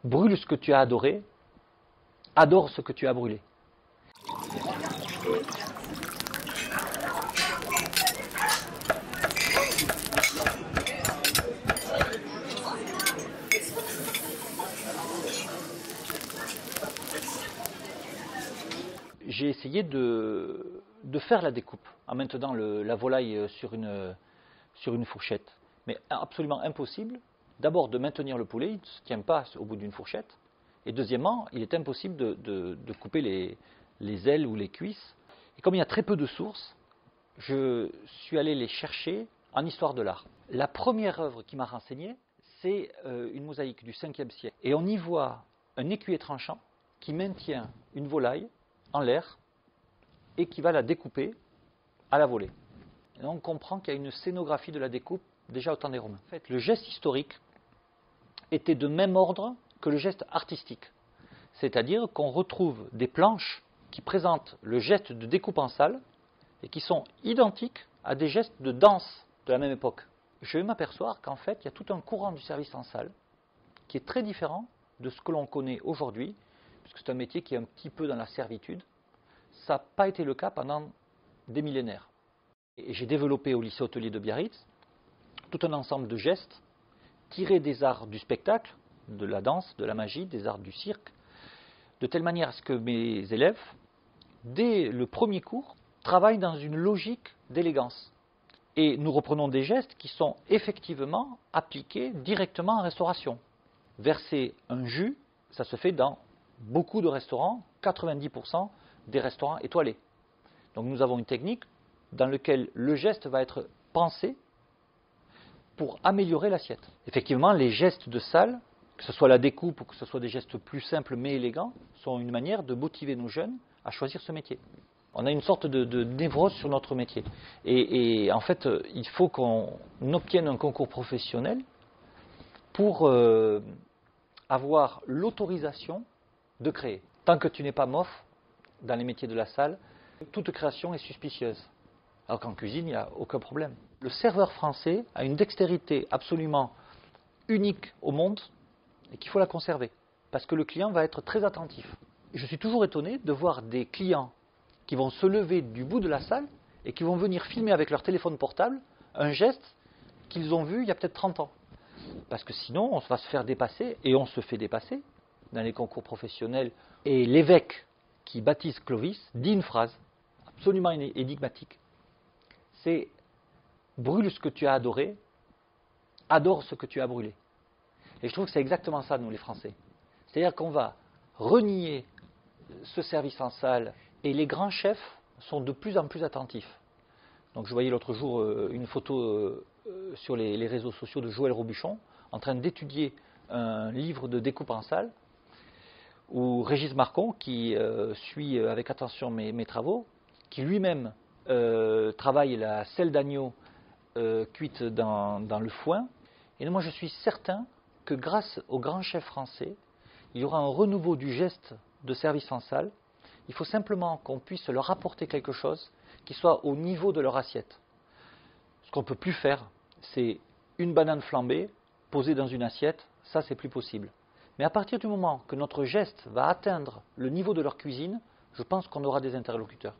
Brûle ce que tu as adoré, adore ce que tu as brûlé. J'ai essayé de faire la découpe en maintenant la volaille sur une fourchette. Mais absolument impossible, d'abord de maintenir le poulet, il ne se tient pas au bout d'une fourchette. Et deuxièmement, il est impossible de couper les ailes ou les cuisses. Et comme il y a très peu de sources, je suis allé les chercher en histoire de l'art. La première œuvre qui m'a renseigné, c'est une mosaïque du 5e siècle. Et on y voit un écuyer tranchant qui maintient une volaille en l'air et qui va la découper à la volée. Et on comprend qu'il y a une scénographie de la découpe déjà au temps des Romains. En fait, le geste historique était de même ordre que le geste artistique. C'est-à-dire qu'on retrouve des planches qui présentent le geste de découpe en salle et qui sont identiques à des gestes de danse de la même époque. Je vais m'apercevoir qu'en fait, il y a tout un courant du service en salle qui est très différent de ce que l'on connaît aujourd'hui, puisque c'est un métier qui est un petit peu dans la servitude. Ça n'a pas été le cas pendant des millénaires. Et j'ai développé au lycée hôtelier de Biarritz tout un ensemble de gestes tirés des arts du spectacle, de la danse, de la magie, des arts du cirque, de telle manière à ce que mes élèves, dès le premier cours, travaillent dans une logique d'élégance. Et nous reprenons des gestes qui sont effectivement appliqués directement en restauration. Verser un jus, ça se fait dans beaucoup de restaurants, 90% des restaurants étoilés. Donc nous avons une technique dans laquelle le geste va être pensé pour améliorer l'assiette. Effectivement, les gestes de salle, que ce soit la découpe ou que ce soit des gestes plus simples mais élégants, sont une manière de motiver nos jeunes à choisir ce métier. On a une sorte de névrose sur notre métier. Et en fait, il faut qu'on obtienne un concours professionnel pour avoir l'autorisation de créer. Tant que tu n'es pas MOF dans les métiers de la salle, toute création est suspicieuse. Alors qu'en cuisine, il n'y a aucun problème. Le serveur français a une dextérité absolument unique au monde et qu'il faut la conserver. Parce que le client va être très attentif. Et je suis toujours étonné de voir des clients qui vont se lever du bout de la salle et qui vont venir filmer avec leur téléphone portable un geste qu'ils ont vu il y a peut-être 30 ans. Parce que sinon, on va se faire dépasser, et on se fait dépasser dans les concours professionnels. Et l'évêque qui baptise Clovis dit une phrase absolument énigmatique. C'est « brûle ce que tu as adoré, adore ce que tu as brûlé ». Et je trouve que c'est exactement ça, nous les Français. C'est-à-dire qu'on va renier ce service en salle, et les grands chefs sont de plus en plus attentifs. Donc je voyais l'autre jour une photo sur les réseaux sociaux de Joël Robuchon en train d'étudier un livre de découpe en salle, ou Régis Marcon qui suit avec attention mes travaux, qui lui-même travaille la selle d'agneau cuite dans le foin. Et moi je suis certain que grâce aux grands chefs français, il y aura un renouveau du geste de service en salle. Il faut simplement qu'on puisse leur apporter quelque chose qui soit au niveau de leur assiette. Ce qu'on ne peut plus faire, c'est une banane flambée posée dans une assiette, ça c'est plus possible. Mais à partir du moment que notre geste va atteindre le niveau de leur cuisine, je pense qu'on aura des interlocuteurs.